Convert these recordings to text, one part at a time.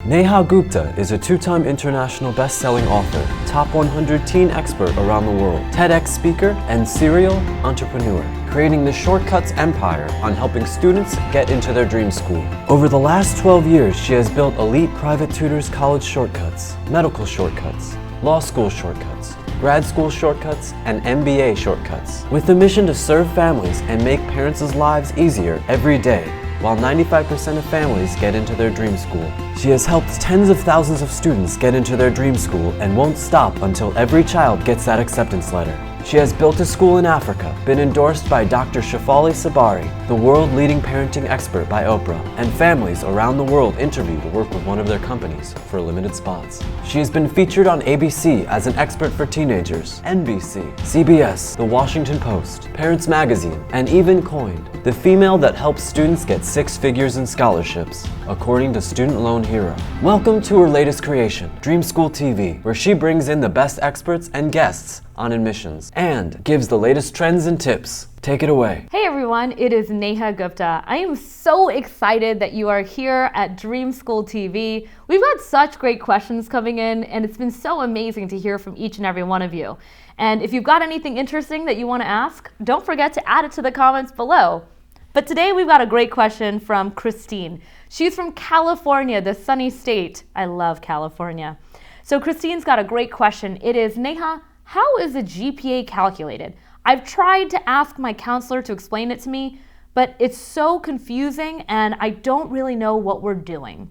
Neha Gupta is a two-time international best-selling author, top 100 teen expert around the world, TEDx speaker, and serial entrepreneur, creating the Shortcuts empire on helping students get into their dream school. Over the last 12 years, she has built elite private tutors college shortcuts, medical shortcuts, law school shortcuts, grad school shortcuts, and MBA shortcuts, with the mission to serve families and make parents' lives easier every day, while 95% of families get into their dream school. She has helped tens of thousands of students get into their dream school and won't stop until every child gets that acceptance letter. She has built a school in Africa, been endorsed by Dr. Shefali Sabari, the world-leading parenting expert by Oprah, and families around the world interview to work with one of their companies for limited spots. She has been featured on ABC as an expert for teenagers, NBC, CBS, The Washington Post, Parents Magazine, and even coined the female that helps students get 6 figures in scholarships, according to Student Loan Hero. Welcome to her latest creation, Dream School TV, where she brings in the best experts and guests on admissions and gives the latest trends and tips. Take it away. Hey everyone, it is Neha Gupta. I am so excited that you are here at Dream School TV. We've got such great questions coming in, and it's been so amazing to hear from each and every one of you. And if you've got anything interesting that you want to ask, don't forget to add it to the comments below. But today we've got a great question from Christine. She's from California, the sunny state. I love California. So Christine's got a great question. It is, Neha, how is a GPA calculated? I've tried to ask my counselor to explain it to me, but it's so confusing and I don't really know what we're doing.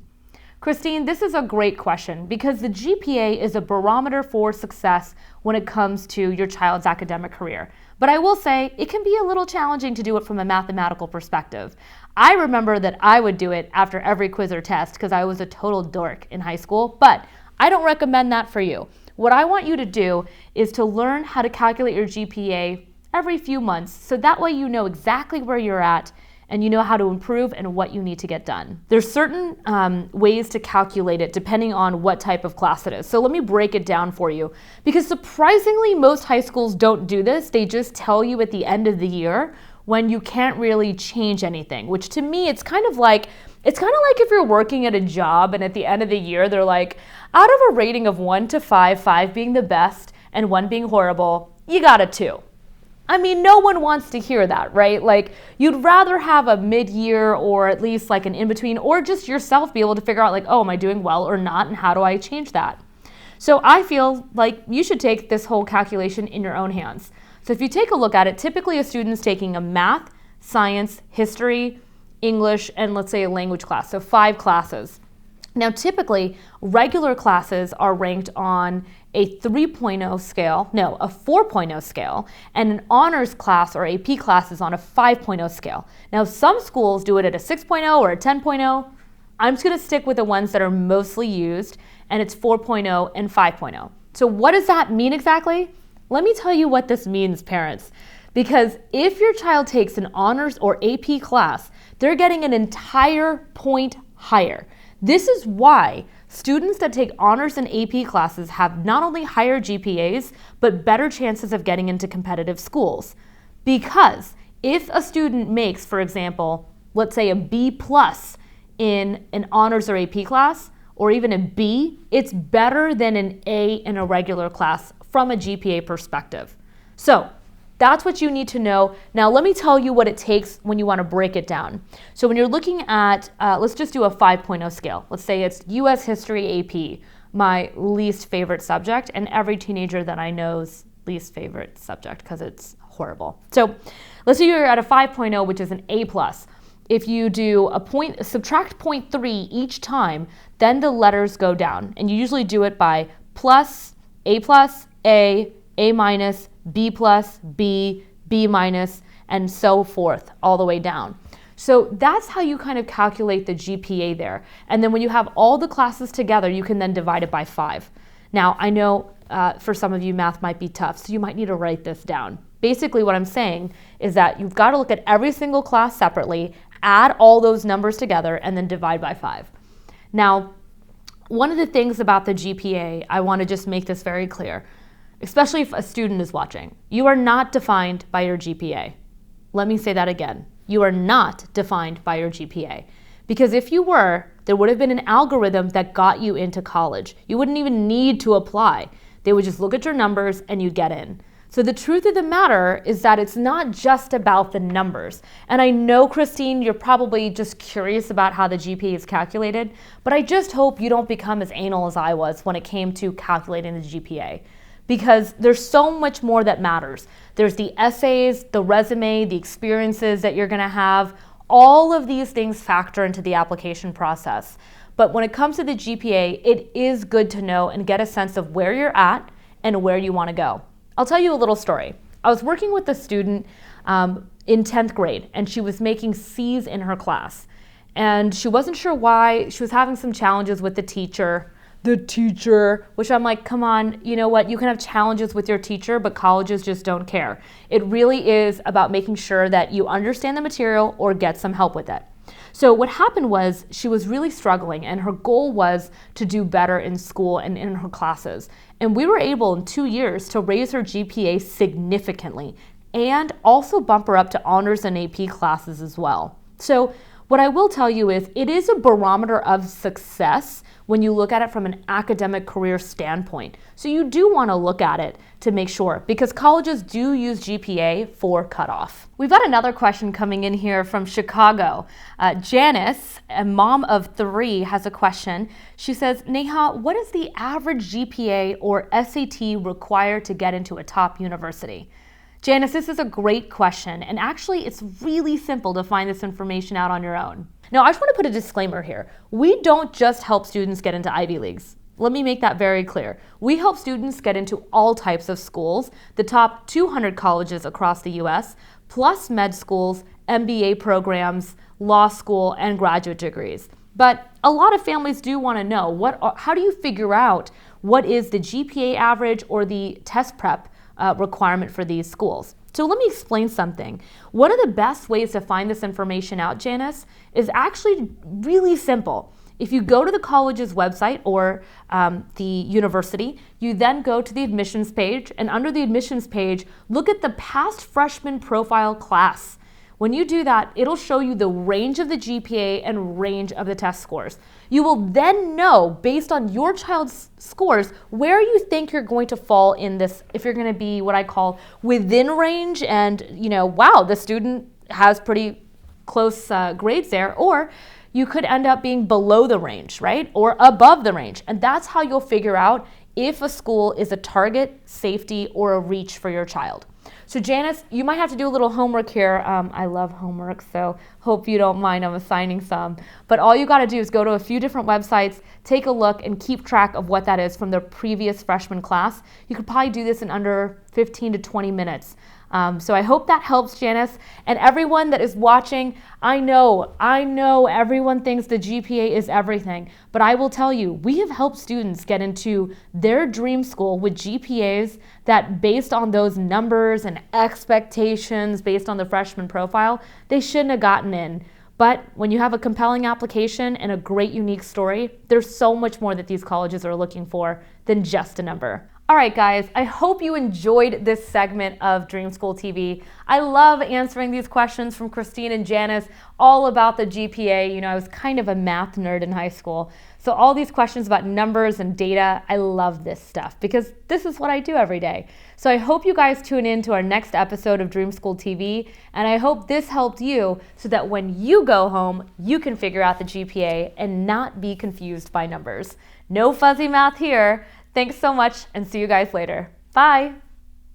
Christine, this is a great question because the GPA is a barometer for success when it comes to your child's academic career. But I will say it can be a little challenging to do it from a mathematical perspective. I remember that I would do it after every quiz or test because I was a total dork in high school, but I don't recommend that for you. What I want you to do is to learn how to calculate your GPA every few months so that way you know exactly where you're at and you know how to improve and what you need to get done. There's certain ways to calculate it depending on what type of class it is. So let me break it down for you because surprisingly most high schools don't do this. They just tell you at the end of the year when you can't really change anything, which to me it's kind of like if you're working at a job and at the end of the year they're like, out of a rating of 1 to 5, 5 being the best and 1 being horrible, you got a 2. I mean, no one wants to hear that, right? Like, you'd rather have a mid-year or at least like an in-between or just yourself be able to figure out like, oh, am I doing well or not and how do I change that? So I feel like you should take this whole calculation in your own hands. So if you take a look at it, typically a student's taking a math, science, history, English, and let's say a language class, so 5 classes. Now typically, regular classes are ranked on a 3.0 scale, no, a 4.0 scale, and an honors class or AP class is on a 5.0 scale. Now some schools do it at a 6.0 or a 10.0. I'm just gonna stick with the ones that are mostly used, and it's 4.0 and 5.0. So what does that mean exactly? Let me tell you what this means, parents. Because if your child takes an honors or AP class, they're getting an entire point higher. This is why students that take honors and AP classes have not only higher GPAs, but better chances of getting into competitive schools. Because if a student makes, for example, let's say a B plus in an honors or AP class, or even a B, it's better than an A in a regular class from a GPA perspective. So that's what you need to know. Now let me tell you what it takes when you want to break it down. So when you're looking at, let's just do a 5.0 scale. Let's say it's US History AP, my least favorite subject, and every teenager that I know's least favorite subject because it's horrible. So let's say you're at a 5.0, which is an A+. If you do subtract 0.3 each time, then the letters go down. And you usually do it by plus, A+, A minus, B plus, B, B minus, and so forth, all the way down. So that's how you kind of calculate the GPA there. And then when you have all the classes together, you can then divide it by 5. Now, I know for some of you, math might be tough, so you might need to write this down. Basically, what I'm saying is that you've got to look at every single class separately, add all those numbers together, and then divide by 5. Now, one of the things about the GPA, I want to just make this very clear, especially if a student is watching. You are not defined by your GPA. Let me say that again. You are not defined by your GPA. Because if you were, there would have been an algorithm that got you into college. You wouldn't even need to apply. They would just look at your numbers and you get in. So the truth of the matter is that it's not just about the numbers. And I know, Christine, you're probably just curious about how the GPA is calculated, but I just hope you don't become as anal as I was when it came to calculating the GPA. Because there's so much more that matters. There's the essays, the resume, the experiences that you're gonna have. All of these things factor into the application process. But when it comes to the GPA, it is good to know and get a sense of where you're at and where you wanna go. I'll tell you a little story. I was working with a student in 10th grade, and she was making C's in her class. And she wasn't sure why. She was having some challenges with the teacher, which I'm like, come on, you know what? You can have challenges with your teacher, but colleges just don't care. It really is about making sure that you understand the material or get some help with it. So what happened was she was really struggling, and her goal was to do better in school and in her classes. And we were able in 2 years to raise her GPA significantly and also bump her up to honors and AP classes as well. So what I will tell you is it is a barometer of success when you look at it from an academic career standpoint. So you do want to look at it to make sure, because colleges do use GPA for cutoff. We've got another question coming in here from Chicago. Janice, a mom of 3, has a question. She says, Neha, what is the average GPA or SAT required to get into a top university? Janice, this is a great question, and actually it's really simple to find this information out on your own. Now, I just want to put a disclaimer here. We don't just help students get into Ivy Leagues. Let me make that very clear. We help students get into all types of schools, the top 200 colleges across the US, plus med schools, MBA programs, law school, and graduate degrees. But a lot of families do want to know, how do you figure out what is the GPA average or the test prep requirement for these schools? So let me explain something. One of the best ways to find this information out, Janice, is actually really simple. If you go to the college's website or the university, you then go to the admissions page, and under the admissions page, look at the past freshman profile class. When you do that, it'll show you the range of the GPA and range of the test scores. You will then know, based on your child's scores, where you think you're going to fall in this, if you're going to be what I call within range and, wow, the student has pretty close grades there, or you could end up being below the range, right? Or above the range. And that's how you'll figure out if a school is a target, safety, or a reach for your child. So Janice, you might have to do a little homework here. I love homework, so hope you don't mind. I'm assigning some. But all you got to do is go to a few different websites, take a look, and keep track of what that is from the previous freshman class. You could probably do this in under 15 to 20 minutes. So I hope that helps, Janice. And everyone that is watching, I know everyone thinks the GPA is everything, but I will tell you, we have helped students get into their dream school with GPAs that, based on those numbers and expectations based on the freshman profile, they shouldn't have gotten in. But when you have a compelling application and a great unique story, there's so much more that these colleges are looking for than just a number. All right, guys, I hope you enjoyed this segment of Dream School TV. I love answering these questions from Christine and Janice all about the GPA. I was kind of a math nerd in high school. So all these questions about numbers and data, I love this stuff because this is what I do every day. So I hope you guys tune in to our next episode of Dream School TV, and I hope this helped you so that when you go home, you can figure out the GPA and not be confused by numbers. No fuzzy math here. Thanks so much, and see you guys later. Bye.